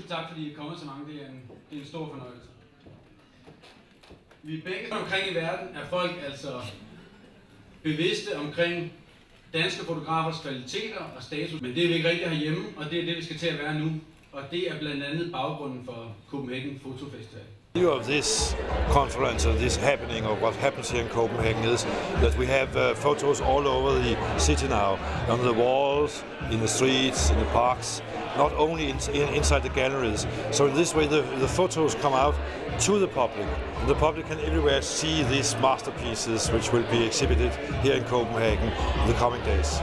Tusind tak, fordi I er kommet så mange. Det er en stor fornøjelse. Vi begge omkring i verden er folk altså bevidste omkring danske fotografers kvaliteter og status, men det er vi ikke rigtig herhjemme, og det er det, vi skal til at være nu. Og det er blandt andet baggrunden for Copenhagen Photo Festival. The view of this conference and this happening of what happens here in Copenhagen is that we have photos all over the city now, on the walls, in the streets, in the parks, not only inside the galleries. So in this way the photos come out to the public. And the public can everywhere see these masterpieces which will be exhibited here in Copenhagen in the coming days.